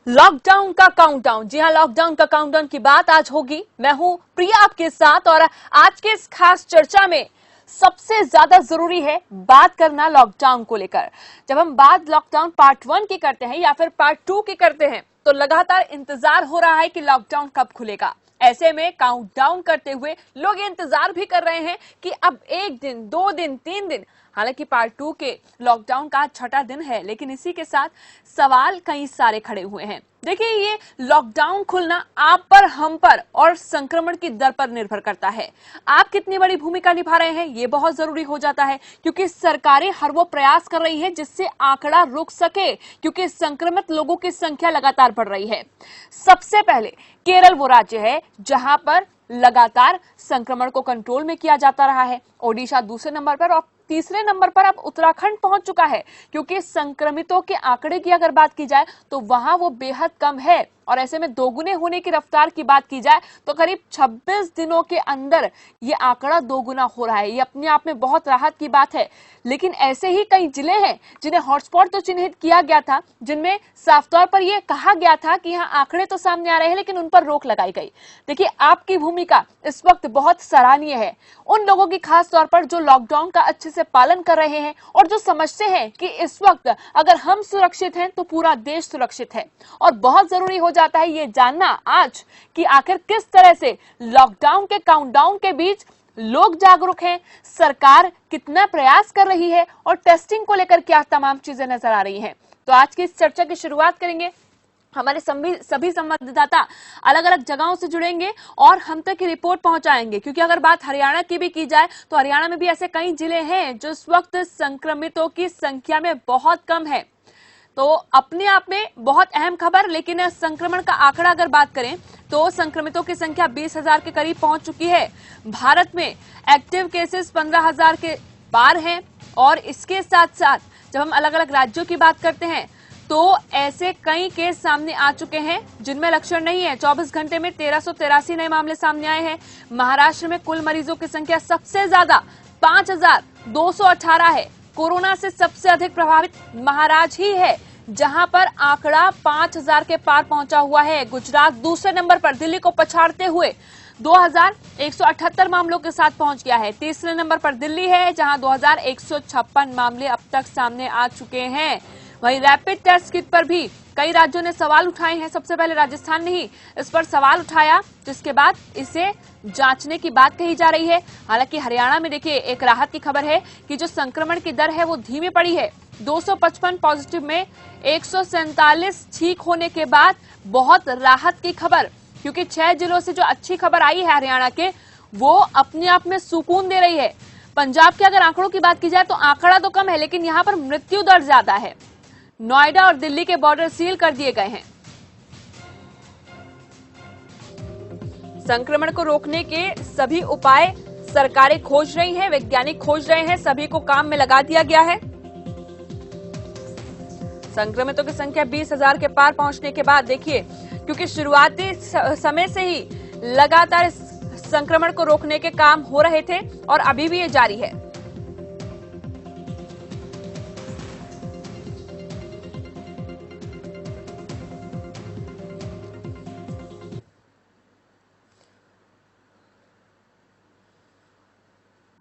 Lockdown का countdown. जी हां, lockdown का काउंटडाउन की बात आज होगी। मैं हूं प्रिया आपके साथ और आज के इस खास चर्चा में सबसे ज्यादा जरूरी है बात करना लॉकडाउन को लेकर। जब हम बात लॉकडाउन पार्ट 1 की करते हैं या फिर पार्ट 2 की करते हैं तो लगातार इंतजार हो रहा है कि लॉकडाउन कब खुलेगा। ऐसे में काउंटडाउन करते हुए लोग ये इंतजार भी कर रहे हैं कि अब 1 दिन, 2 दिन, 3 दिन, हालांकि पार्ट 2 के लॉकडाउन का 6वां दिन है, लेकिन इसी के साथ सवाल कई सारे खड़े हुए हैं। देखिए, ये लॉकडाउन खुलना आप पर, हम पर और संक्रमण की दर पर निर्भर करता है। आप कितनी बड़ी भूमिका निभा रहे हैं ये बहुत जरूरी हो जाता है, क्योंकि सरकारें हर वो प्रयास कर रही है जिससे आंकड़ा रुक सके, क्योंकि संक्रमित लोगों की संख्या लगातार बढ़ रही है। सबसे पहले केरल वो राज्य है जहां पर लगातार संक्रमण को कंट्रोल में किया जाता रहा है। ओडिशा दूसरे नंबर पर और तीसरे नंबर पर अब उत्तराखंड पहुंच चुका है, क्योंकि संक्रमितों के आंकड़े की अगर बात की जाए तो वहां वो बेहद कम है। और ऐसे में दोगुने होने की रफ्तार की बात की जाए तो करीब 26 दिनों के अंदर ये आंकड़ा दोगुना हो रहा है। ये अपने आप में बहुत राहत की बात है। लेकिन ऐसे ही कई जिले हैं जिन्हें हॉटस्पॉट तो चिन्हित किया गया था, जिनमें साफ तौर पर यह कहा गया था कि यहाँ आंकड़े तो सामने आ रहे हैं लेकिन उन पर रोक लगाई गई। देखिए, आपकी भूमिका इस वक्त बहुत सराहनीय है। उन लोगों की खास तौर पर जो लॉकडाउन का अच्छे से पालन कर रहे हैं और जो समझते हैं कि इस वक्त अगर हम सुरक्षित हैं तो पूरा देश सुरक्षित है। और बहुत जरूरी हो जाता है ये जानना आज कि आखिर किस तरह से लॉकडाउन के काउंटडाउन के बीच लोग जागरूक हैं, सरकार कितना प्रयास कर रही है और टेस्टिंग को लेकर क्या तमाम चीजें नजर आ रही हैं। तो आज की इस चर्चा की शुरुआत करेंगे। हमारे सभी संवाददाता अलग अलग जगहों से जुड़ेंगे और हम तक की रिपोर्ट पहुंचाएंगे, क्योंकि अगर बात हरियाणा की भी की जाए तो हरियाणा में भी ऐसे कई जिले हैं जो इस वक्त संक्रमितों की संख्या में बहुत कम है। तो अपने आप में बहुत अहम खबर। लेकिन संक्रमण का आंकड़ा अगर बात करें तो संक्रमितों की संख्या 20,000 के करीब पहुंच चुकी है। भारत में एक्टिव केसेस 15,000 के पार हैं। और इसके साथ साथ जब हम अलग अलग राज्यों की बात करते हैं तो ऐसे कई केस सामने आ चुके हैं जिनमें लक्षण नहीं है। 24 घंटे में 1383 नए मामले सामने आए हैं। महाराष्ट्र में कुल मरीजों की संख्या सबसे ज्यादा 5,218 है। कोरोना से सबसे अधिक प्रभावित महाराष्ट्र ही है, जहां पर आंकड़ा 5,000 के पार पहुंचा हुआ है। गुजरात दूसरे नंबर पर दिल्ली को पछाड़ते हुए 2,178 मामलों के साथ पहुंच गया है। तीसरे नंबर पर दिल्ली है, जहां 2,156 मामले अब तक सामने आ चुके हैं। वहीं रैपिड टेस्ट किट पर भी कई राज्यों ने सवाल उठाए हैं। सबसे पहले राजस्थान ने ही इस पर सवाल उठाया, जिसके बाद इसे जांचने की बात कही जा रही है। हालांकि हरियाणा में देखिए एक राहत की खबर है कि जो संक्रमण की दर है वो धीमी पड़ी है। 255 पॉजिटिव में 147 ठीक होने के बाद बहुत राहत की खबर, क्योंकि 6 जिलों से जो अच्छी खबर आई है हरियाणा के, वो अपने आप में सुकून दे रही है। पंजाब के अगर आंकड़ों की बात की जाए तो आंकड़ा तो कम है, लेकिन यहाँ पर मृत्यु दर ज्यादा है। नोएडा और दिल्ली के बॉर्डर सील कर दिए गए हैं। संक्रमण को रोकने के सभी उपाय सरकारें खोज रही हैं, वैज्ञानिक खोज रहे हैं, सभी को काम में लगा दिया गया है। संक्रमितों की संख्या 20,000 के पार पहुंचने के बाद देखिए, क्योंकि शुरुआती समय से ही लगातार संक्रमण को रोकने के काम हो रहे थे और अभी भी ये जारी है।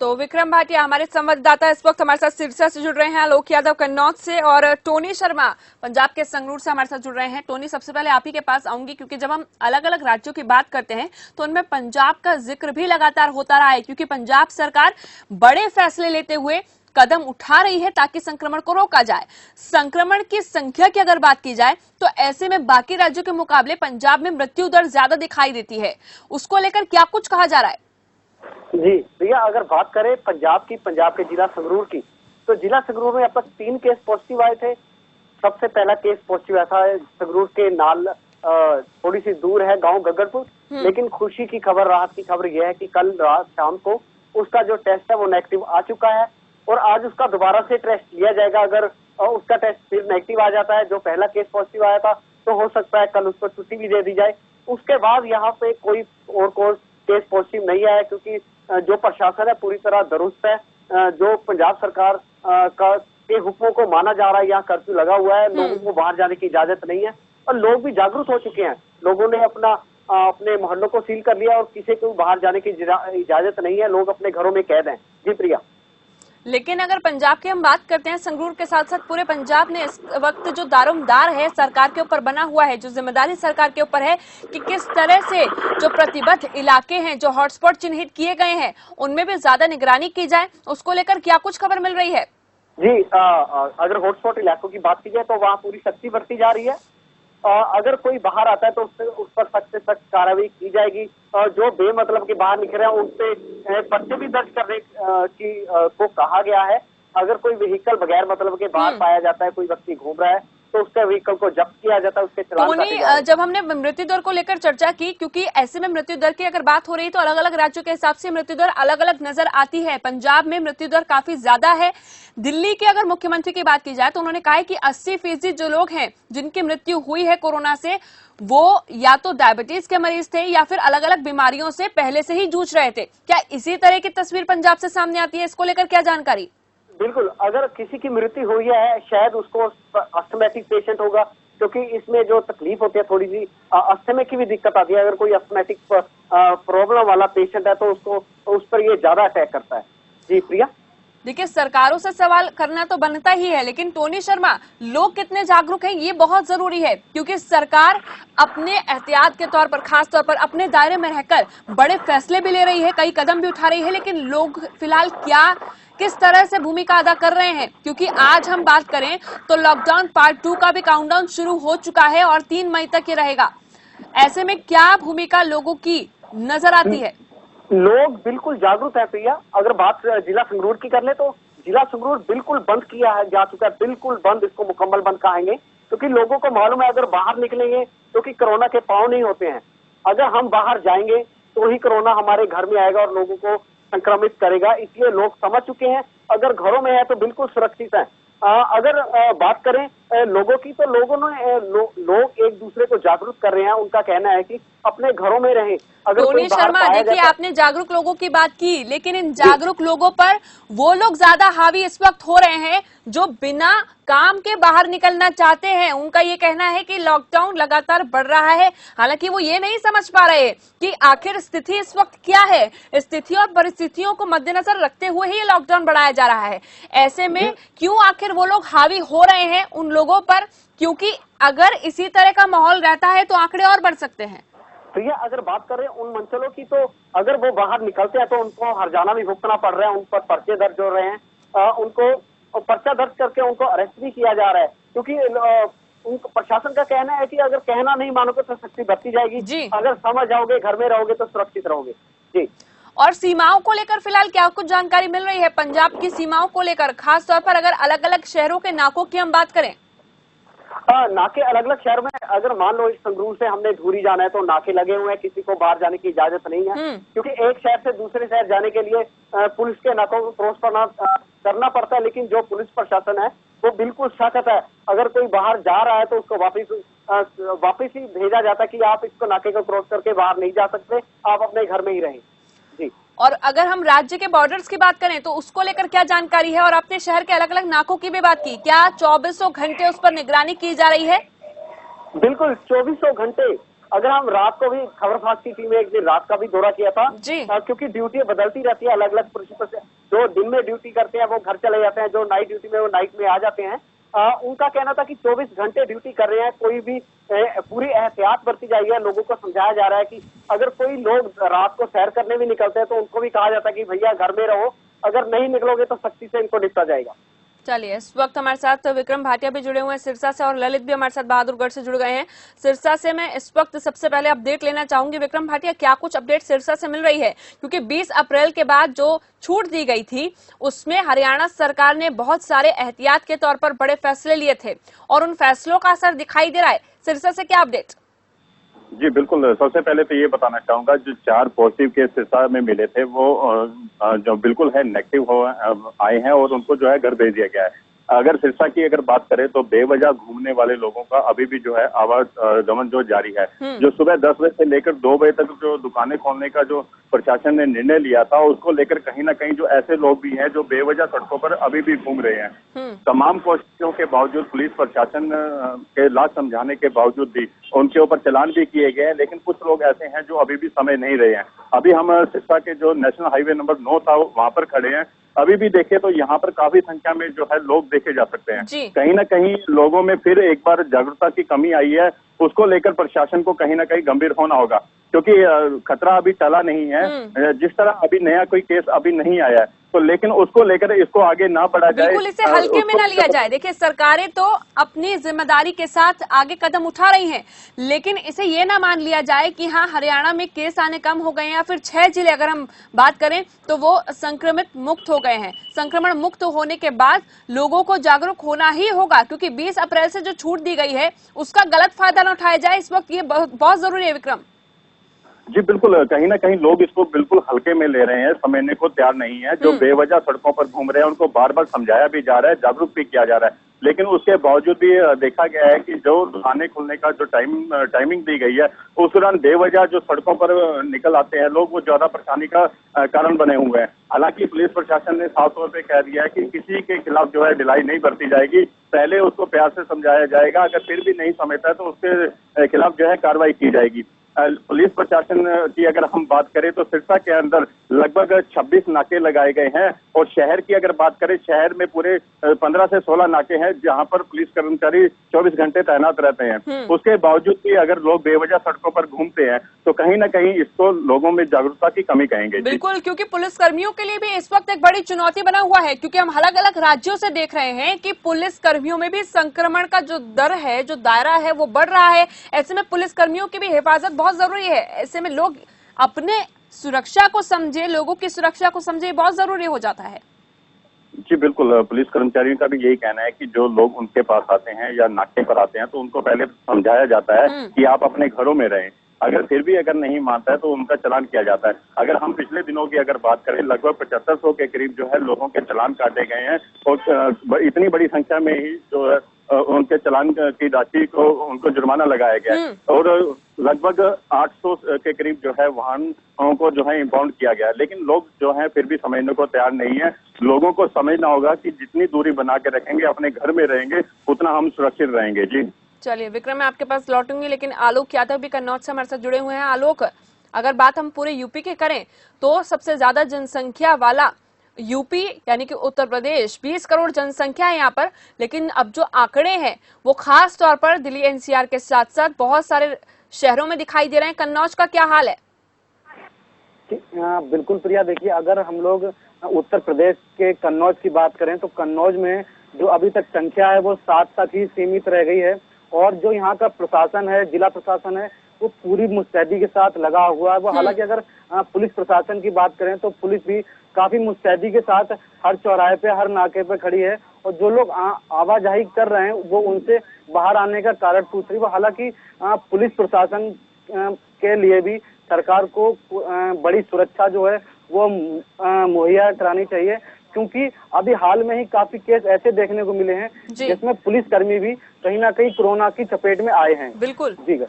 तो विक्रम भाटिया हमारे संवाददाता इस वक्त हमारे साथ सिरसा से जुड़ रहे हैं, आलोक यादव कन्नौज से और टोनी शर्मा पंजाब के संगरूर से हमारे साथ जुड़ रहे हैं। टोनी, सबसे पहले आप ही के पास आऊंगी, क्योंकि जब हम अलग अलग राज्यों की बात करते हैं तो उनमें पंजाब का जिक्र भी लगातार होता रहा है, क्योंकि पंजाब सरकार बड़े फैसले लेते हुए कदम उठा रही है ताकि संक्रमण को रोका जाए। संक्रमण की संख्या की अगर बात की जाए तो ऐसे में बाकी राज्यों के मुकाबले पंजाब में मृत्यु दर ज्यादा दिखाई देती है। उसको लेकर क्या कुछ कहा जा रहा है? जी भैया, अगर बात करें पंजाब के जिला संगरूर की, तो जिला संगरूर में अब तक 3 केस पॉजिटिव आए थे। सबसे पहला केस पॉजिटिव ऐसा है संगरूर के नाल थोड़ी सी दूर है गांव गगरपुर। लेकिन खुशी की खबर, राहत की खबर यह है कि कल रात शाम को उसका जो टेस्ट है वो नेगेटिव आ चुका है और आज उसका दोबारा से टेस्ट लिया जाएगा। अगर उसका टेस्ट फिर नेगेटिव आ जाता है, जो पहला केस पॉजिटिव आया था, तो हो सकता है कल उसको छुट्टी भी दे दी जाए। उसके बाद यहाँ पे कोई और केस पॉजिटिव नहीं आया, क्योंकि जो प्रशासन है पूरी तरह दुरुस्त है। जो पंजाब सरकार के हुक्मों को माना जा रहा है, यहाँ कर्फ्यू लगा हुआ है, लोगों को बाहर जाने की इजाजत नहीं है। और लोग भी जागरूक हो चुके हैं। लोगों ने अपने मोहल्लों को सील कर लिया और किसी को बाहर जाने की इजाजत नहीं है, लोग अपने घरों में कैद हैं। जी प्रिया। लेकिन अगर पंजाब की हम बात करते हैं, संगरूर के साथ साथ पूरे पंजाब ने इस वक्त जो दारोमदार है सरकार के ऊपर बना हुआ है, जो जिम्मेदारी सरकार के ऊपर है कि किस तरह से जो प्रतिबद्ध इलाके हैं, जो हॉटस्पॉट चिन्हित किए गए हैं, उनमें भी ज्यादा निगरानी की जाए, उसको लेकर क्या कुछ खबर मिल रही है? जी, अगर हॉटस्पॉट इलाकों की बात की जाए तो वहाँ पूरी सख्ती बरती जा रही है। अगर कोई बाहर आता है तो उस पर सख्त से सख्त कार्रवाई की जाएगी। जो बेमतलब के बाहर निकल रहे हैं उन पे पर्चे भी दर्ज करने को कहा गया है। अगर कोई व्हीकल बगैर मतलब के बाहर पाया जाता है, कोई व्यक्ति घूम रहा है, तो उसके व्हीकल को जब्त किया जाता है, उसके चालान काटे जाते हैं। जब हमने मृत्यु दर को लेकर चर्चा की, क्योंकि ऐसे में मृत्यु दर की अगर बात हो रही तो अलग अलग राज्यों के हिसाब से मृत्यु दर अलग अलग नजर आती है। पंजाब में मृत्यु दर काफी ज्यादा है। दिल्ली के अगर मुख्यमंत्री की बात की जाए तो उन्होंने कहा है कि 80% जो लोग हैं जिनकी मृत्यु हुई है कोरोना से, वो या तो डायबिटीज के मरीज थे या फिर अलग अलग बीमारियों से पहले से ही जूझ रहे थे। क्या इसी तरह की तस्वीर पंजाब से सामने आती है? इसको लेकर क्या जानकारी? बिल्कुल, अगर किसी की मृत्यु हुई है शायद उसको अस्थमैटिक पेशेंट होगा, क्योंकि इसमें जो तकलीफ होती है थोड़ी सी अस्थमे की भी दिक्कत आती है। अगर कोई अस्थमैटिक प्रॉब्लम वाला पेशेंट है तो उसको उस पर ये ज्यादा अटैक करता है। जी प्रिया। देखिए, सरकारों से सवाल करना तो बनता ही है, लेकिन टोनी शर्मा, लोग कितने जागरूक हैं ये बहुत जरूरी है, क्योंकि सरकार अपने एहतियात के तौर पर, खास तौर पर अपने दायरे में रहकर बड़े फैसले भी ले रही है, कई कदम भी उठा रही है, लेकिन लोग फिलहाल किस तरह से भूमिका अदा कर रहे हैं? क्योंकि आज हम बात करें तो लॉकडाउन पार्ट 2 का भी काउंटडाउन शुरू हो चुका है और 3 मई तक ये रहेगा। ऐसे में क्या भूमिका लोगों की नजर आती है? लोग बिल्कुल जागरूक है प्रिया। अगर बात जिला संगरूर की कर ले तो जिला संगरूर बिल्कुल बंद किया है जा चुका है, बिल्कुल बंद, इसको मुकम्मल बंद कहेंगे, क्योंकि लोगों को मालूम है अगर बाहर निकलेंगे तो कि कोरोना के पांव नहीं होते हैं। अगर हम बाहर जाएंगे तो ही कोरोना हमारे घर में आएगा और लोगों को संक्रमित करेगा, इसलिए लोग समझ चुके हैं। अगर घरों में है तो बिल्कुल सुरक्षित है। अगर बात करें लोगों की, तो लोग एक दूसरे को जागरूक कर रहे हैं। उनका कहना है कि अपने घरों में रहें। अगर टोनी शर्मा, देखिए आपने जागरूक लोगों की बात की, लेकिन इन जागरूक लोगों पर वो लोग ज्यादा हावी इस वक्त हो रहे हैं जो बिना काम के बाहर निकलना चाहते हैं। उनका ये कहना है कि लॉकडाउन लगातार बढ़ रहा है, हालांकि वो ये नहीं समझ पा रहे कि आखिर स्थिति इस वक्त क्या है। स्थिति और परिस्थितियों को मद्देनजर रखते हुए ही ये लॉकडाउन बढ़ाया जा रहा है। ऐसे में क्यों आखिर वो लोग हावी हो रहे हैं उन लोगों पर? क्योंकि अगर इसी तरह का माहौल रहता है तो आंकड़े और बढ़ सकते हैं। तो ये अगर बात करें उन मंचलों की, तो अगर वो बाहर निकलते हैं तो उनको हर्जाना भी भुगतना पड़ रहा है, उन पर पर्चे दर्ज हो रहे हैं, उनको पर्चा दर्ज करके उनको अरेस्ट भी किया जा रहा है, क्योंकि उनको प्रशासन का कहना है कि अगर कहना नहीं मानोगे तो सख्ती बरती जाएगी, अगर समझ जाओगे, घर में रहोगे तो सुरक्षित रहोगे। जी। और सीमाओं को लेकर फिलहाल क्या कुछ जानकारी मिल रही है पंजाब की सीमाओं को लेकर, खास तौर पर अगर अलग अलग शहरों के नाकों की हम बात करें? नाके अलग अलग शहर में, अगर मान लो इस संगरूर से हमने धूरी जाना है तो नाके लगे हुए हैं, किसी को बाहर जाने की इजाजत नहीं है, क्योंकि एक शहर से दूसरे शहर जाने के लिए पुलिस के नाकों को क्रॉस करना पड़ता है। लेकिन जो पुलिस प्रशासन है वो बिल्कुल सख्त है। अगर कोई बाहर जा रहा है तो उसको वापिस ही भेजा जाता है कि आप इसको नाके को क्रॉस करके बाहर नहीं जा सकते, आप अपने घर में ही रहें। जी। और अगर हम राज्य के बॉर्डर्स की बात करें तो उसको लेकर क्या जानकारी है? और अपने शहर के अलग अलग नाकों की भी बात की, क्या 2400 घंटे उस पर निगरानी की जा रही है? बिल्कुल 2400 घंटे। अगर हम रात को भी, खबरफास्ट की टीम ने एक दिन रात का भी दौरा किया था, क्योंकि ड्यूटी बदलती रहती है, अलग अलग पुलिस जो दिन में ड्यूटी करते हैं वो घर चले जाते हैं, जो नाइट ड्यूटी में वो नाइट में आ जाते हैं। उनका कहना था कि 24 घंटे ड्यूटी कर रहे हैं, कोई भी पूरी एहतियात बरती जा रही है। लोगों को समझाया जा रहा है कि अगर कोई लोग रात को सैर करने भी निकलते हैं तो उनको भी कहा जाता है कि भैया घर में रहो, अगर नहीं निकलोगे तो सख्ती से इनको निपटा जाएगा। चलिए, इस वक्त हमारे साथ विक्रम भाटिया भी जुड़े हुए हैं सिरसा से, और ललित भी हमारे साथ बहादुरगढ़ से जुड़ गए हैं। सिरसा से मैं इस वक्त सबसे पहले अपडेट लेना चाहूंगी। विक्रम भाटिया, क्या कुछ अपडेट सिरसा से मिल रही है? क्योंकि 20 अप्रैल के बाद जो छूट दी गई थी उसमें हरियाणा सरकार ने बहुत सारे एहतियात के तौर पर बड़े फैसले लिए थे और उन फैसलों का असर दिखाई दे रहा है। सिरसा से क्या अपडेट? जी बिल्कुल, सबसे पहले तो ये बताना चाहूंगा, जो 4 पॉजिटिव केस सिरसा में मिले थे वो जो बिल्कुल है नेगेटिव आए हैं और उनको जो है घर भेज दिया गया है। अगर सिरसा की अगर बात करें तो बेवजह घूमने वाले लोगों का अभी भी जो है आवागमन जो जारी है। जो सुबह 10 बजे से लेकर 2 बजे तक जो दुकानें खोलने का जो प्रशासन ने निर्णय लिया था, उसको लेकर कहीं ना कहीं जो ऐसे लोग भी हैं जो बेवजह सड़कों पर अभी भी घूम रहे हैं। तमाम कोशिशों के बावजूद, पुलिस प्रशासन के लाख समझाने के बावजूद भी उनके ऊपर चालान भी किए गए हैं, लेकिन कुछ लोग ऐसे हैं जो अभी भी समय नहीं रहे हैं। अभी हम सिरसा के जो नेशनल हाईवे नंबर 9 था वहां पर खड़े हैं। अभी भी देखे तो यहाँ पर काफी संख्या में जो है लोग देखे जा सकते हैं। कहीं ना कहीं लोगों में फिर एक बार जागरूकता की कमी आई है, उसको लेकर प्रशासन को कहीं ना कहीं गंभीर होना होगा, क्योंकि खतरा अभी टला नहीं है। जिस तरह अभी नया कोई केस अभी नहीं आया है, तो लेकिन उसको लेकर इसको आगे ना बढ़ा जाए, बिल्कुल इसे हल्के में ना लिया जाए। देखिए, सरकारें तो अपनी जिम्मेदारी के साथ आगे कदम उठा रही हैं, लेकिन इसे ये ना मान लिया जाए कि हाँ, हरियाणा में केस आने कम हो गए हैं या फिर 6 जिले अगर हम बात करें तो वो संक्रमित मुक्त हो गए हैं। संक्रमण मुक्त होने के बाद लोगों को जागरूक होना ही होगा, क्योंकि 20 अप्रैल से जो छूट दी गई है उसका गलत फायदा न उठाया जाए। इस वक्त ये बहुत जरूरी है। विक्रम जी बिल्कुल, कहीं ना कहीं लोग इसको बिल्कुल हल्के में ले रहे हैं, समझने को तैयार नहीं है। जो बेवजह सड़कों पर घूम रहे हैं उनको बार बार समझाया भी जा रहा है, जागरूक भी किया जा रहा है, लेकिन उसके बावजूद भी देखा गया है कि जो दुकानें खुलने का जो टाइमिंग दी गई है, उस दौरान बेवजह जो सड़कों पर निकल आते हैं लोग, वो ज्यादा परेशानी का कारण बने हुए हैं। हालांकि पुलिस प्रशासन ने साफ तौर पे कह दिया है कि किसी के खिलाफ जो है ढिलाई नहीं बरती जाएगी, पहले उसको प्यार से समझाया जाएगा, अगर फिर भी नहीं समझता है तो उसके खिलाफ जो है कार्रवाई की जाएगी। पुलिस प्रशासन की अगर हम बात करें तो सिरसा के अंदर लगभग 26 नाके लगाए गए हैं, और शहर की अगर बात करें, शहर में पूरे 15 से 16 नाके हैं जहां पर पुलिस कर्मचारी 24 घंटे तैनात रहते हैं। उसके बावजूद भी अगर लोग बेवजह सड़कों पर घूमते हैं तो कहीं ना कहीं इसको लोगों में जागरूकता की कमी कहेंगे। बिल्कुल, क्योंकि पुलिस कर्मियों के लिए भी इस वक्त एक बड़ी चुनौती बना हुआ है, क्योंकि हम अलग अलग राज्यों से देख रहे हैं कि पुलिस कर्मियों में भी संक्रमण का जो दर है, जो दायरा है, वो बढ़ रहा है। ऐसे में पुलिस कर्मियों की भी हिफाजत बहुत जरूरी है। ऐसे में लोग अपने सुरक्षा को समझे, लोगों की सुरक्षा को समझे, बहुत जरूरी हो जाता है। जी बिल्कुल, पुलिस कर्मचारियों का भी यही कहना है कि जो लोग उनके पास आते हैं या नाके पर आते हैं तो उनको पहले समझाया जाता है कि आप अपने घरों में रहें। अगर फिर भी अगर नहीं मानता है तो उनका चालान किया जाता है। अगर हम पिछले दिनों की अगर बात करें, लगभग 7500 के करीब जो है लोगों के चालान काटे गए हैं, और इतनी बड़ी संख्या में ही जो है उनके चालान की राशि को उनको जुर्माना लगाया गया है, और लगभग 800 के करीब जो है वाहनों को जो है इंपाउंड किया गया है। लेकिन लोग जो है फिर भी समझने को तैयार नहीं है। लोगों को समझना होगा कि जितनी दूरी बना के रखेंगे, अपने घर में रहेंगे, उतना हम सुरक्षित रहेंगे। जी चलिए विक्रम, मैं आपके पास लौटूंगी, लेकिन आलोक यादव भी कन्नौज से हमारे साथ जुड़े हुए हैं। आलोक, अगर बात हम पूरे यूपी के करें तो सबसे ज्यादा जनसंख्या वाला यूपी यानी कि उत्तर प्रदेश, 20 करोड़ जनसंख्या है यहाँ पर, लेकिन अब जो आंकड़े हैं वो खास तौर पर दिल्ली एनसीआर के साथ साथ बहुत सारे शहरों में दिखाई दे रहे हैं। कन्नौज का क्या हाल है? बिल्कुल प्रिया, देखिए अगर हम लोग उत्तर प्रदेश के कन्नौज की बात करें तो कन्नौज में जो अभी तक संख्या है वो 7 तक ही सीमित रह गई है, और जो यहाँ का प्रशासन है, जिला प्रशासन है, वो पूरी मुस्तैदी के साथ लगा हुआ है। वो हालांकि अगर पुलिस प्रशासन की बात करें तो पुलिस भी काफी मुस्तैदी के साथ हर चौराहे पे, हर नाके पे खड़ी है, और जो लोग आवाजाही कर रहे हैं वो उनसे बाहर आने का कारण पूछ रही है। हालांकि पुलिस प्रशासन के लिए भी सरकार को बड़ी सुरक्षा जो है वो मुहैया करानी चाहिए, क्योंकि अभी हाल में ही काफी केस ऐसे देखने को मिले हैं जिसमें पुलिसकर्मी भी कहीं ना कहीं कोरोना की चपेट में आए हैं। बिल्कुल जी।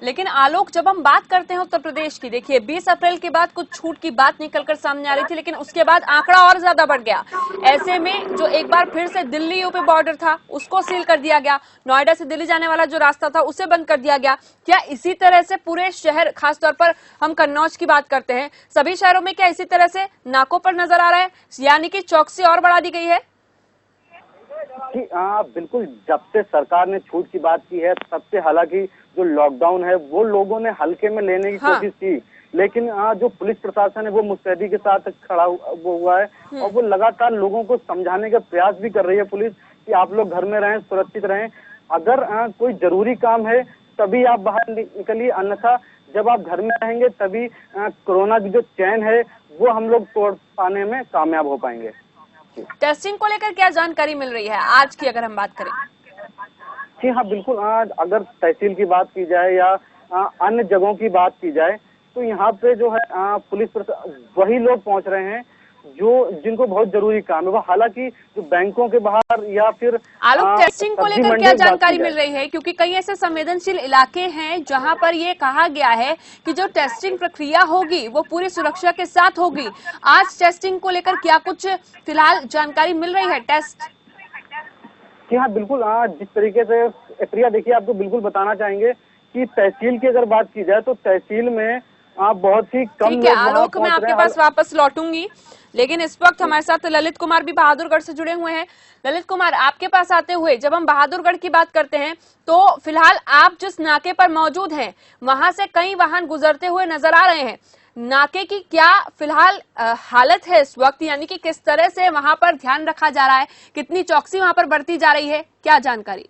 लेकिन आलोक, जब हम बात करते हैं उत्तर प्रदेश की, देखिए 20 अप्रैल के बाद कुछ छूट की बात निकलकर सामने आ रही थी, लेकिन उसके बाद आंकड़ा और ज्यादा बढ़ गया। ऐसे में जो एक बार फिर से दिल्ली यूपी बॉर्डर था उसको सील कर दिया गया, नोएडा से दिल्ली जाने वाला जो रास्ता था उसे बंद कर दिया गया। क्या इसी तरह से पूरे शहर, खासतौर पर हम कन्नौज की बात करते हैं, सभी शहरों में क्या इसी तरह से नाकों पर नजर आ रहा है, यानी कि चौकसी और बढ़ा दी गई है? जी बिल्कुल, जब से सरकार ने छूट की बात की है तब से हालांकि जो लॉकडाउन है वो लोगों ने हल्के में लेने की कोशिश की, लेकिन जो पुलिस प्रशासन है वो मुस्तैदी के साथ खड़ा हुआ है, और वो लगातार लोगों को समझाने का प्रयास भी कर रही है पुलिस कि आप लोग घर में रहें, सुरक्षित रहें। अगर कोई जरूरी काम है तभी आप बाहर निकलिए, अन्यथा जब आप घर में रहेंगे तभी कोरोना की जो चैन है वो हम लोग तोड़ पाने में कामयाब हो पाएंगे। टेस्टिंग को लेकर क्या जानकारी मिल रही है आज की अगर हम बात करें? जी हाँ बिल्कुल, अगर तहसील की बात की जाए या अन्य जगहों की बात की जाए तो यहाँ पे जो है पुलिस वही लोग पहुँच रहे हैं जो जिनको बहुत जरूरी काम है वो, हालांकि जो बैंकों के बाहर या फिर आलोक, टेस्टिंग को सब्जी लेकर मंडी क्या की बात की जानकारी जाए। मिल रही है? क्योंकि कई ऐसे संवेदनशील इलाके हैं जहां पर ये कहा गया है कि जो टेस्टिंग प्रक्रिया होगी वो पूरी सुरक्षा के साथ होगी। आज टेस्टिंग को लेकर क्या कुछ फिलहाल जानकारी मिल रही है? टेस्ट जी हाँ, बिल्कुल। हाँ, जिस तरीके से प्रिया, देखिए आपको बिल्कुल बताना चाहेंगे कि तहसील की अगर बात की जाए तो तहसील में बहुत ही कम ठीक है लोग वहां आलोक, मैं पहुंच रहे आपके हैं। पास वापस लौटूंगी, लेकिन इस वक्त हमारे साथ ललित कुमार भी बहादुरगढ़ से जुड़े हुए हैं। ललित कुमार, आपके पास आते हुए, जब हम बहादुरगढ़ की बात करते हैं तो फिलहाल आप जिस नाके पर मौजूद हैं वहां से कई वाहन गुजरते हुए नजर आ रहे हैं। नाके की क्या फिलहाल हालत है इस वक्त, यानी कि किस तरह से वहां पर ध्यान रखा जा रहा है, कितनी चौकसी वहां पर बरती जा रही है, क्या जानकारी?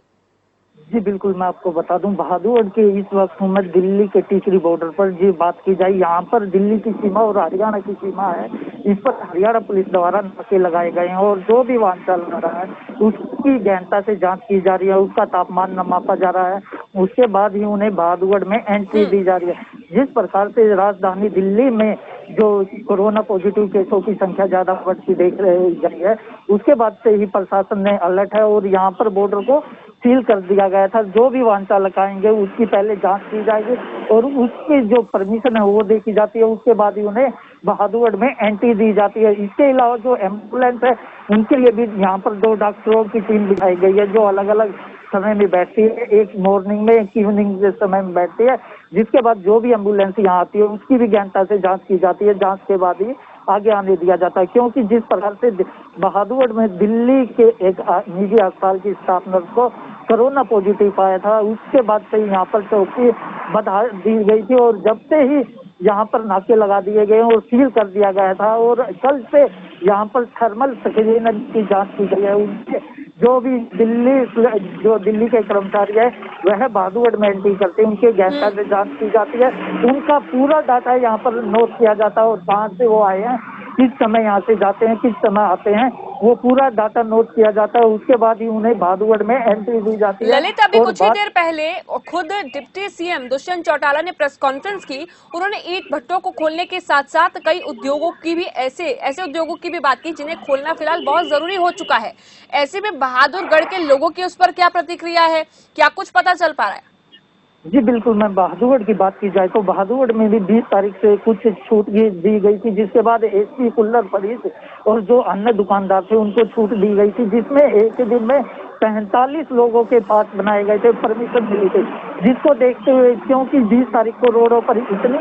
जी बिल्कुल, मैं आपको बता दूं, बहादुरगढ़ के इस वक्त हूँ मैं दिल्ली के टीकरी बॉर्डर पर। जी बात की जाए, यहाँ पर दिल्ली की सीमा और हरियाणा की सीमा है, इस पर हरियाणा पुलिस द्वारा नाके लगाए गए हैं और जो भी वाहन चल रहा है उसकी गहनता से जांच की जा रही है, उसका तापमान न मापा जा रहा है, उसके बाद ही उन्हें बहादुरगढ़ में एंट्री दी जा रही है। जिस प्रकार से राजधानी दिल्ली में जो कोरोना पॉजिटिव केसों की संख्या ज्यादा बढ़ती देख रही है, उसके बाद से ही प्रशासन ने अलर्ट है और यहाँ पर बॉर्डर को सील कर दिया गया था। जो भी वाहन चालक आएंगे उसकी पहले जांच की जाएगी और उसकी जो परमिशन है वो देखी जाती है, उसके बाद ही उन्हें बहादुरगढ़ में एंट्री दी जाती है। इसके अलावा जो एम्बुलेंस है उनके लिए भी यहाँ पर 2 डॉक्टरों की टीम बिठाई गई है जो अलग अलग समय में बैठती है, एक मॉर्निंग में, एक इवनिंग के समय में बैठती है। जिसके बाद जो भी एम्बुलेंस यहाँ आती है उसकी भी गहनता से जांच की जाती है, जांच के बाद ही आगे आने दिया जाता है। क्योंकि जिस प्रकार से बहादुरगढ़ में दिल्ली के एक निजी अस्पताल की स्टाफ नर्स को कोरोना पॉजिटिव पाया था, उसके बाद से यहाँ पर चौकसी बढ़ा दी गई थी और जब से ही यहाँ पर नाके लगा दिए गए और सील कर दिया गया था और कल से यहाँ पर थर्मल स्क्रीनिंग की जांच की गई है। उनके जो भी दिल्ली के कर्मचारी है वह बहादुरगढ़ में एंट्री करते हैं, उनके गहनता से जांच की जाती है, उनका पूरा डाटा यहाँ पर नोट किया जाता है और कहाँ से वो आए हैं, किस समय यहाँ से जाते हैं, किस समय आते हैं, वो पूरा डाटा नोट किया जाता है। उसके बाद ही उन्हें बहादुरगढ़ में एंट्री दी जाती है। ललित, अभी कुछ ही देर पहले खुद डिप्टी सीएम दुष्यंत चौटाला ने प्रेस कॉन्फ्रेंस की। उन्होंने ईंट भट्टों को खोलने के साथ साथ कई उद्योगों की भी ऐसे उद्योगों की भी बात की जिन्हें खोलना फिलहाल बहुत जरूरी हो चुका है। ऐसे में बहादुरगढ़ के लोगों की उस पर क्या प्रतिक्रिया है, क्या कुछ पता चल पा रहा है? जी बिल्कुल, मैं बहादुरगढ़ की बात की जाए तो बहादुरगढ़ में भी 20 तारीख से कुछ छूट दी गई थी, जिसके बाद एसपी कुल्लर फरीद और जो अन्य दुकानदार थे उनको छूट दी गई थी, जिसमें एक दिन में 45 लोगों के पास बनाए गए थे, परमिशन मिली थी। जिसको देखते हुए, क्योंकि 20 तारीख को रोडों पर इतनी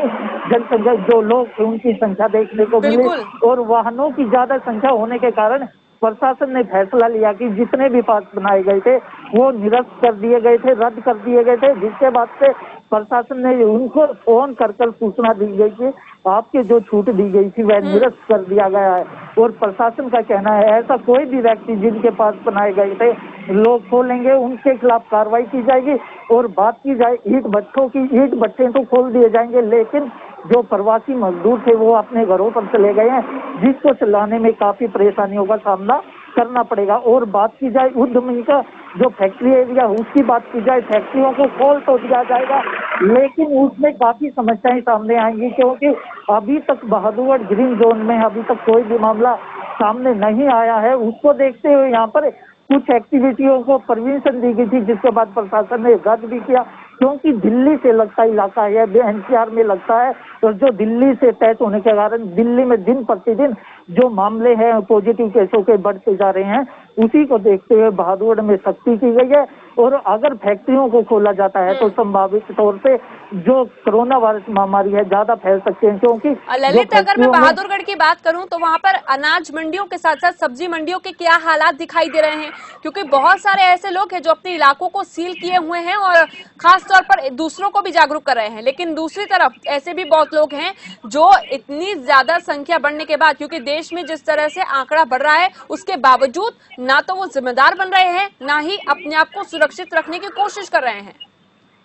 जनसंख्या, जो लोग थे उनकी संख्या देखने को मिली और वाहनों की ज्यादा संख्या होने के कारण प्रशासन ने फैसला लिया कि जितने भी पास बनाए गए थे वो निरस्त कर दिए गए थे, रद्द कर दिए गए थे। जिसके बाद से प्रशासन ने उनको फोन कर सूचना दी गई कि आपके जो छूट दी गई थी वह निरस्त कर दिया गया है। और प्रशासन का कहना है ऐसा कोई भी व्यक्ति जिनके पास बनाए गए थे लोग खोलेंगे उनके खिलाफ कार्रवाई की जाएगी। और बात की जाए ईंट भट्टों की, ईंट भट्टे तो खोल दिए जाएंगे, लेकिन जो प्रवासी मजदूर थे वो अपने घरों पर चले गए हैं, जिसको चलाने में काफी परेशानियों का सामना करना पड़ेगा। और बात की जाए उद्यमी का जो फैक्ट्री एरिया, उसकी बात की जाए, फैक्ट्रियों को खोल तो दिया जाएगा लेकिन उसमें काफी समस्याएं सामने आएंगी, क्योंकि अभी तक बहादुरगढ़ ग्रीन जोन में अभी तक कोई भी मामला सामने नहीं आया है। उसको देखते हुए यहाँ पर कुछ एक्टिविटियों को परमिशन दी गई थी, जिसके बाद प्रशासन ने रद्द भी किया, क्योंकि दिल्ली से लगता इलाका है, एनसीआर में लगता है, और जो दिल्ली से टच होने के कारण दिल्ली में दिन प्रतिदिन जो मामले हैं पॉजिटिव केसों के बढ़ते जा रहे हैं, उसी को देखते हुए बहादुरगढ़ में सख्ती की गई है। और अगर फैक्ट्रियों को खोला जाता है तो संभावित तौर पे जो कोरोना वायरस महामारी है ज्यादा फैल सकते हैं, क्योंकि ललित, अगर मैं बहादुरगढ़ की बात करूं तो वहां पर अनाज मंडियों के साथ साथ सब्जी मंडियों के क्या हालात दिखाई दे रहे हैं? क्योंकि बहुत सारे ऐसे लोग हैं जो अपने इलाकों को सील किए हुए हैं और खास तौर पर दूसरों को भी जागरूक कर रहे हैं, लेकिन दूसरी तरफ ऐसे भी बहुत लोग हैं जो इतनी ज्यादा संख्या बढ़ने के बाद, क्योंकि देश में जिस तरह से आंकड़ा बढ़ रहा है उसके बावजूद ना तो वो जिम्मेदार बन रहे हैं, ना ही अपने आप को सुरक्षित रखने की कोशिश कर रहे हैं।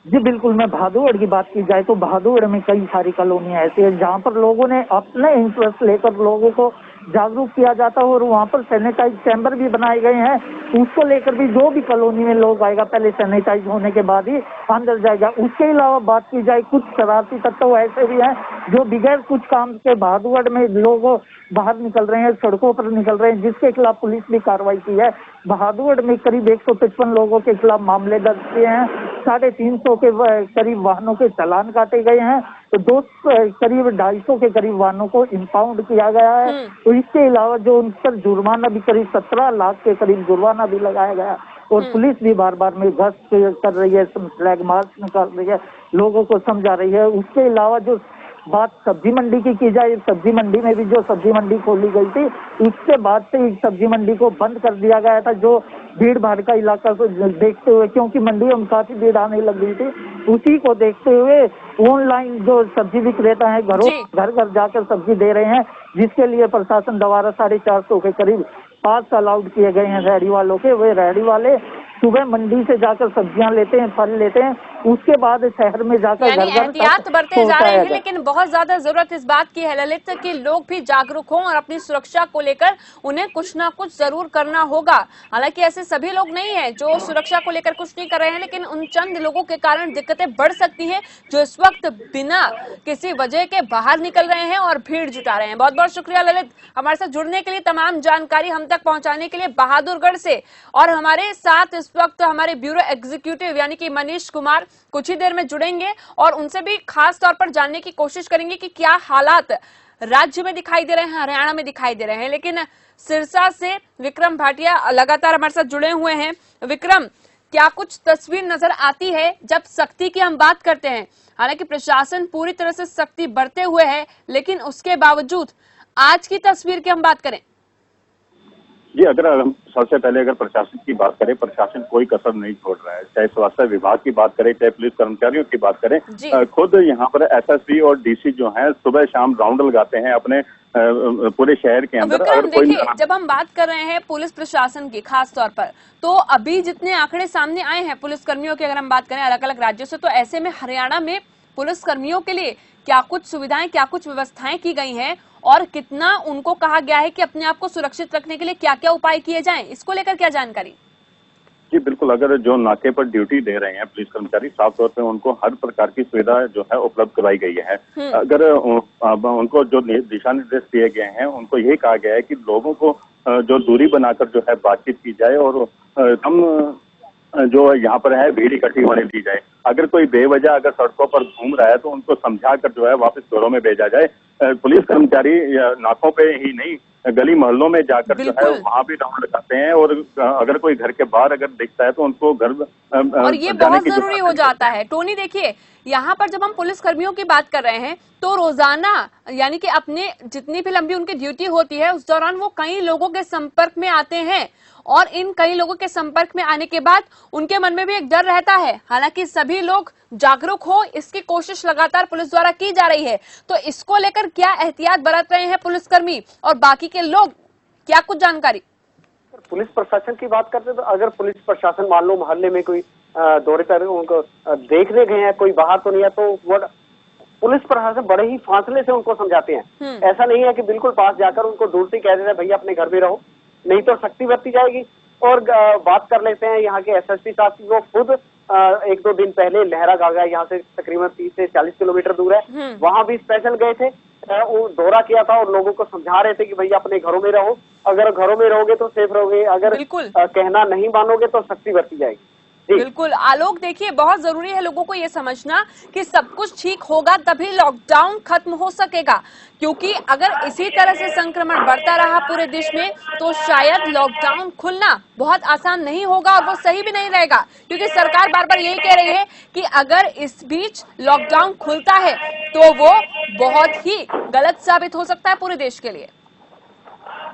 जी बिल्कुल, मैं बहादुरगढ़ की बात की जाए तो बहादुरगढ़ में कई सारी कॉलोनियां ऐसी है जहाँ पर लोगों ने अपने इंटरेस्ट लेकर लोगों को जागरूक किया जाता है और वहाँ पर सैनिटाइज चैम्बर भी बनाए गए हैं। उसको लेकर भी जो भी कॉलोनी में लोग आएगा पहले सैनिटाइज होने के बाद ही अंदर जाएगा। उसके अलावा बात की जाए कुछ शरारती तत्व ऐसे भी हैं जो बगैर कुछ काम के बहादुरगढ़ में लोग बाहर निकल रहे हैं, सड़कों पर निकल रहे हैं, जिसके खिलाफ पुलिस ने कार्रवाई की है। बहादुरगढ़ में करीब 155 लोगों के खिलाफ मामले दर्ज किए हैं, 350 के करीब वाहनों के चालान काटे गए हैं, तो करीब 250 के करीब वाहनों को इम्पाउंड किया गया है। तो इसके अलावा जो उन पर जुर्माना भी करीब 17 लाख के करीब जुर्माना भी लगाया गया और पुलिस भी बार बार में गश्त कर रही है, फ्लैग मार्च निकाल रही है, लोगों को समझा रही है। उसके अलावा जो बात सब्जी मंडी की जाए, सब्जी मंडी में भी जो सब्जी मंडी खोली गई थी, इसके बाद से इस सब्जी मंडी को बंद कर दिया गया था, जो भीड़ भाड़ का इलाका को देखते हुए, क्योंकि मंडी में काफी भीड़ आने लग गई थी, उसी को देखते हुए ऑनलाइन जो सब्जी विक्रेता है घर घर जाकर सब्जी दे रहे हैं, जिसके लिए प्रशासन द्वारा 450 के करीब पास अलाउड किए गए हैं रेहड़ी वालों के। वे रेहड़ी वाले सुबह मंडी से जाकर सब्जियां लेते हैं, फल लेते हैं, उसके बाद शहर में जाकर घर घर एहतियात बरते जा रहे हैं, लेकिन बहुत ज्यादा जरूरत इस बात की है ललित कि लोग भी जागरूक हों और अपनी सुरक्षा को लेकर उन्हें कुछ ना कुछ जरूर करना होगा। हालांकि ऐसे सभी लोग नहीं हैं जो सुरक्षा को लेकर कुछ नहीं कर रहे हैं, लेकिन उन चंद लोगों के कारण दिक्कतें बढ़ सकती हैं जो इस वक्त बिना किसी वजह के बाहर निकल रहे हैं और भीड़ जुटा रहे हैं। बहुत बहुत शुक्रिया ललित, हमारे साथ जुड़ने के लिए, तमाम जानकारी हम तक पहुंचाने के लिए बहादुरगढ़ से। और हमारे साथ इस वक्त हमारे ब्यूरो एग्जीक्यूटिव यानी कि मनीष कुमार कुछ ही देर में जुड़ेंगे और उनसे भी खास तौर पर जानने की कोशिश करेंगे कि क्या हालात राज्य में दिखाई दे रहे हैं, हरियाणा में दिखाई दे रहे हैं। लेकिन सिरसा से विक्रम भाटिया लगातार हमारे साथ जुड़े हुए हैं। विक्रम, क्या कुछ तस्वीर नजर आती है जब सख्ती की हम बात करते हैं? हालांकि प्रशासन पूरी तरह से सख्ती बरते हुए है, लेकिन उसके बावजूद आज की तस्वीर की हम बात करें। जी, अगर हम सबसे पहले अगर प्रशासन की बात करें, प्रशासन कोई कसर नहीं छोड़ रहा है। चाहे स्वास्थ्य विभाग की बात करें, चाहे पुलिस कर्मचारियों की बात करें, खुद यहाँ पर एसएसपी और डीसी जो हैं सुबह शाम राउंड लगाते हैं अपने पूरे शहर के अंदर। अगर देखिए, जब हम बात कर रहे हैं पुलिस प्रशासन की खास तौर पर, तो अभी जितने आंकड़े सामने आए हैं पुलिस कर्मियों की, अगर हम बात करें अलग अलग राज्यों से, तो ऐसे में हरियाणा में पुलिस कर्मियों के लिए क्या कुछ सुविधाएं, क्या कुछ व्यवस्थाएं की गई हैं और कितना उनको कहा गया है कि अपने आप को सुरक्षित रखने के लिए क्या क्या उपाय किए जाएं, इसको लेकर क्या जानकारी? जी बिल्कुल, अगर जो नाके पर ड्यूटी दे रहे हैं पुलिस कर्मचारी, साफ तौर पे उनको हर प्रकार की सुविधा जो है उपलब्ध कराई गई है। अगर उनको जो दिशा निर्देश दिए गए हैं, उनको यही कहा गया है कि लोगों को जो दूरी बनाकर जो है बातचीत की जाए और कम जो यहाँ पर है भीड़ इकट्ठी होने दी जाए। अगर कोई बेवजह अगर सड़कों पर घूम रहा है तो उनको समझा कर जो है वापस घरों में भेजा जाए। पुलिस कर्मचारी नाकों पे ही नहीं, गली मोहल्लों में जाकर जो है वहाँ भी राउंड लगाते हैं और अगर कोई घर के बाहर अगर दिखता है तो उनको घर और ये बहुत जरूरी हो जाता है। टोनी, देखिए यहाँ पर जब हम पुलिस कर्मियों की बात कर रहे हैं तो रोजाना यानी कि अपने जितनी भी लंबी उनकी ड्यूटी होती है उस दौरान वो कई लोगों के संपर्क में आते हैं और इन कई लोगों के संपर्क में आने के बाद उनके मन में भी एक डर रहता है। हालांकि सभी लोग जागरूक हो, इसकी कोशिश लगातार पुलिस द्वारा की जा रही है। तो इसको लेकर क्या एहतियात बरत रहे हैं पुलिसकर्मी और बाकी के लोग, क्या कुछ जानकारी? पुलिस प्रशासन की बात करते तो अगर पुलिस प्रशासन मान लो मोहल्ले में कोई दौरे कर उनको देखने गए हैं, कोई बाहर तो नहीं है, तो वो पुलिस प्रशासन बड़े ही फासले से उनको समझाते हैं। ऐसा नहीं है कि बिल्कुल पास जाकर उनको दूर से कह देते हैं भैया अपने घर में रहो, नहीं तो सख्ती बरती जाएगी। और बात कर लेते हैं यहाँ के एसएसपी साहब की, वो खुद 1-2 दिन पहले लहरा गागा यहाँ से तकरीबन 30 से 40 किलोमीटर दूर है, वहां भी स्पेशल गए थे, वो दौरा किया था और लोगों को समझा रहे थे कि भैया अपने घरों में रहो, अगर घरों में रहोगे तो सेफ रहोगे, अगर कहना नहीं मानोगे तो सख्ती बरती जाएगी। बिल्कुल आलोक, देखिए बहुत जरूरी है लोगों को ये समझना कि सब कुछ ठीक होगा तभी लॉकडाउन खत्म हो सकेगा, क्योंकि अगर इसी तरह से संक्रमण बढ़ता रहा पूरे देश में तो शायद लॉकडाउन खुलना बहुत आसान नहीं होगा और वो सही भी नहीं रहेगा, क्योंकि सरकार बार बार यही कह रही है कि अगर इस बीच लॉकडाउन खुलता है तो वो बहुत ही गलत साबित हो सकता है पूरे देश के लिए।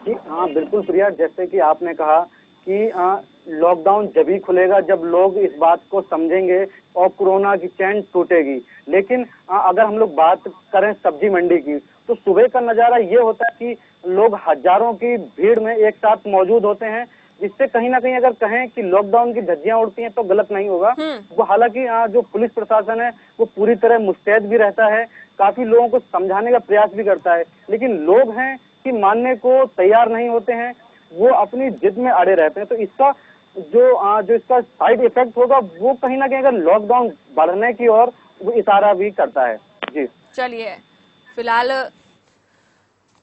जी हाँ बिल्कुल प्रिया, जैसे कि आपने कहा कि लॉकडाउन जब ही खुलेगा जब लोग इस बात को समझेंगे और कोरोना की चैन टूटेगी। लेकिन अगर हम लोग बात करें सब्जी मंडी की तो सुबह का नजारा ये होता है कि लोग हजारों की भीड़ में एक साथ मौजूद होते हैं, जिससे कहीं ना कहीं अगर कहें कि लॉकडाउन की धज्जियां उड़ती हैं तो गलत नहीं होगा। वो हालांकि जो पुलिस प्रशासन है वो पूरी तरह मुस्तैद भी रहता है, काफी लोगों को समझाने का प्रयास भी करता है, लेकिन लोग हैं कि मानने को तैयार नहीं होते हैं, वो अपनी जिद में अड़े रहते हैं। तो इसका जो इसका साइड इफेक्ट होगा वो कहीं ना कहीं अगर लॉकडाउन बढ़ने की ओर वो इशारा भी करता है। जी चलिए, फिलहाल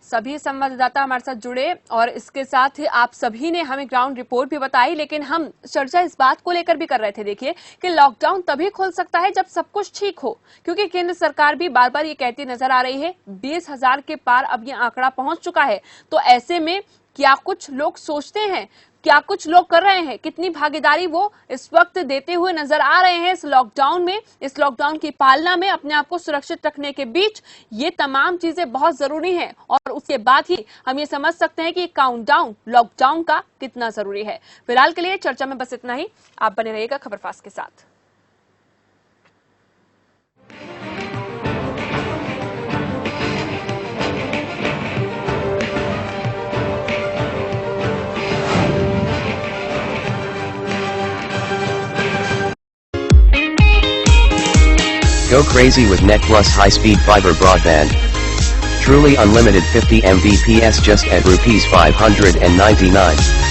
सभी संवाददाता हमारे साथ जुड़े और इसके साथ ही आप सभी ने हमें ग्राउंड रिपोर्ट भी बताई, लेकिन हम चर्चा इस बात को लेकर भी कर रहे थे देखिए कि लॉकडाउन तभी खुल सकता है जब सब कुछ ठीक हो, क्योंकि केंद्र सरकार भी बार बार ये कहती नजर आ रही है 20,000 के पार अब ये आंकड़ा पहुंच चुका है। तो ऐसे में क्या कुछ लोग सोचते हैं, क्या कुछ लोग कर रहे हैं, कितनी भागीदारी वो इस वक्त देते हुए नजर आ रहे हैं इस लॉकडाउन में, इस लॉकडाउन की पालना में अपने आप को सुरक्षित रखने के बीच, ये तमाम चीजें बहुत जरूरी हैं और उसके बाद ही हम ये समझ सकते हैं कि काउंटडाउन लॉकडाउन का कितना जरूरी है। फिलहाल के लिए चर्चा में बस इतना ही। आप बने रहिएगा खबरफास्ट के साथ। Go crazy with Net Plus high-speed fiber broadband. Truly unlimited 50 Mbps just at Rs 599.